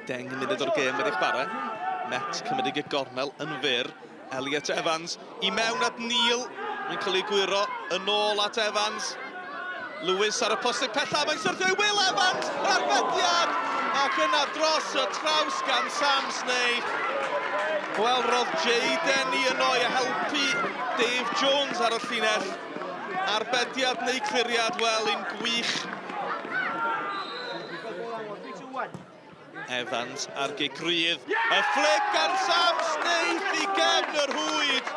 10 munud o'r gêm wedi chwarae. Met cymryd y gornel yn fyr. Elliot Evans i mewn at Neil. Mae'n cael ei gwiro yn ôl at Evans. Lewis ar y postig pella, mae'n syrthio i Will Evans, yr arbediad! Ac yna dros y traws gan Sam Snaith. Wel, roedd Denny yno i helpu Dave Jones ar y llinell. Arbediad neu cliriad, wel, un gwych. Evans ar Gynghrair. Y flic gan Sam Snaith i gefn yr hwyd.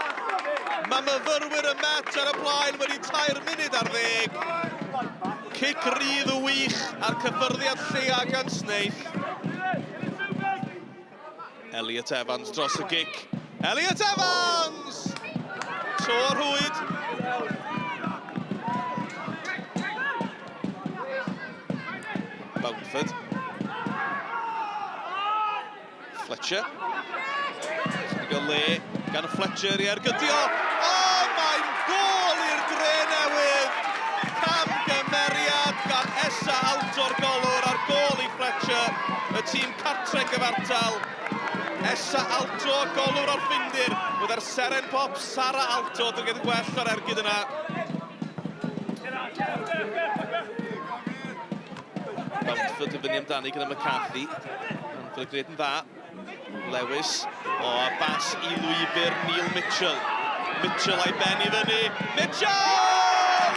Mae myfyrwyr y Met ar y blaen wedi 2 munud ar 10. Cic rydd wych ar cyffyrddiad lleia gan Snaith. Elliot Evans dros y gic. Elliot Evans! To'r hwyd. Bamford. Fletcher. Sy'n gael le gan y Fletcher i ergydio. O, mae'n gol i'r Drenewydd! Camgymeriad gan Esa Alto'r golwr ar gol i Fletcher. Y tîm cartre gyfartal. Esa Alto, golwr o'r ffindir. Byddai'r seren pop Sara Alto yn gyda gwell o'r ergyd yna. Bamford yn fyny amdani gyda McCarthy. Bamford yn gwneud yn dda. Lewis, o bas i lwybr Neil Mitchell. Mitchell a'i ben i fyny. Mitchell!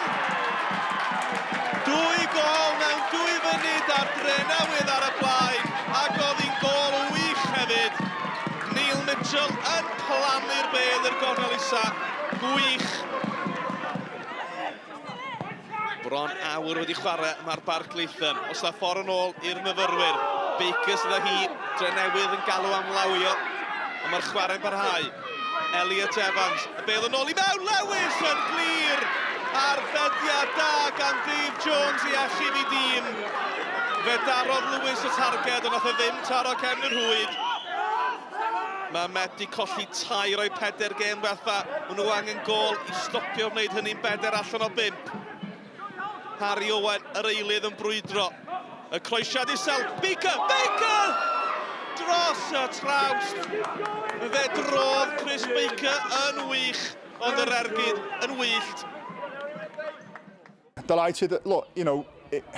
2 gol mewn 2 funud ar Drenewydd ar y blaen. Ac oedd hi'n gol wych hefyd. Neil Mitchell yn plannu'r bedd i'r gornel isa. Gwych. Bron awr wedi chwarae mae'r Barclaethon. Os na ffordd yn ôl i'r myfyrwyr. Baker sydd â hi, Drenewydd yn galw am lawio. Ond mae'r chwarae'n parhau. Elliot Evans, y bedd yn ôl i mewn. Lewis yn glir. Arbediad da gan Dave Jones i achub i dîm. Fe darodd Lewis y targed, ond nath e ddim taro cefn yr hwyd. Mae Met di colli 2 o'i 4 gêm betha. Maen nhw angen gol i stopio wneud hynny'n 4 allan o 5. Harry Owen, yr eilydd yn brwydro. Y croesiad isel, Baker! Baker! Dros y traws. Fe drodd Chris Baker yn wych, ond yr ergyd yn wyllt. Delighted. Look, you know,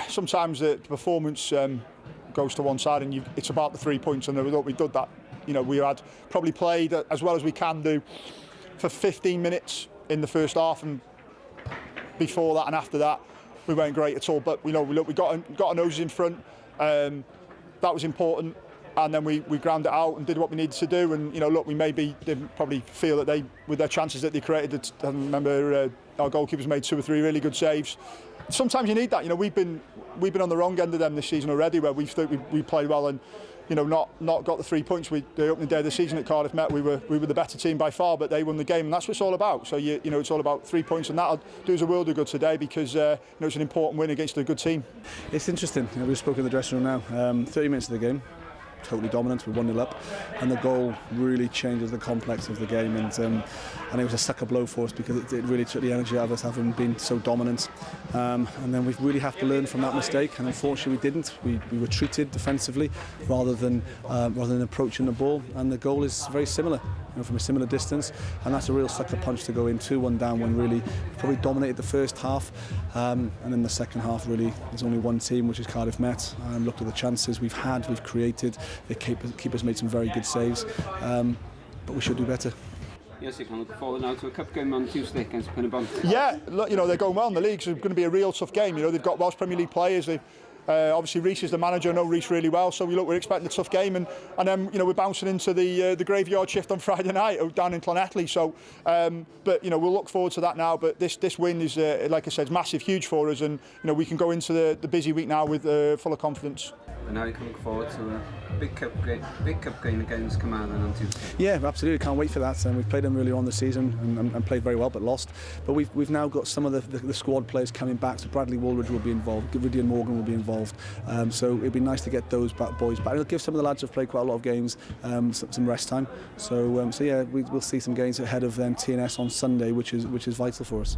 sometimes the performance goes to one side, and it's about the 3 points. And we did that. You know, we had probably played as well as we can do for 15 minutes in the first half, and before that and after that, we weren't great at all. But we got our noses in front. That was important. And then we ground it out and did what we needed to do. And look, we maybe didn't probably feel that with their chances that they created. I remember our goalkeepers made 2 or 3 really good saves. Sometimes you need that. We've been on the wrong end of them this season already, where we played well and not got the 3 points. The opening day of the season at Cardiff Met, we were the better team by far, but they won the game, and that's what it's all about. So it's all about 3 points, and that'll do us a world of good today because it's an important win against a good team. It's interesting. We've spoken in the dressing room now. 30 minutes of the game. Totally dominant, we're 1-0 up, and the goal really changes the complex of the game, and it was a sucker blow for us because it really took the energy out of us having been so dominant, and then we really have to learn from that mistake, and unfortunately we didn't. We retreated defensively rather than approaching the ball, and the goal is very similar, from a similar distance, and that's a real sucker punch to go in 2-1 down when really probably dominated the first half, and then the second half really there's only one team, which is Cardiff Met, and looked at the chances we've created. The keepers made some very good saves, but we should do better. Yes, you can look forward now to a cup game on Tuesday against Penybon. Yeah, look, they're going well in the league, so it's going to be a real tough game. They've got Welsh Premier League players. Obviously, Reece is the manager. I know Reece really well, so we're expecting a tough game, and then we're bouncing into the graveyard shift on Friday night down in Llanelli. So, but we'll look forward to that now. But this win is, like I said, massive, huge for us, and we can go into the busy week now with full of confidence. And now you can look forward to a big cup game against Carmarthen on Tuesday. Yeah, absolutely. Can't wait for that. And we've played them earlier on the season and played very well, but lost. But we've now got some of the squad players coming back. So Bradley Woolridge will be involved. Gideon Morgan will be involved. So it'd be nice to get those boys back. It'll give some of the lads who've played quite a lot of games some rest time. So yeah, we'll see some games ahead of them TNS on Sunday, which is vital for us.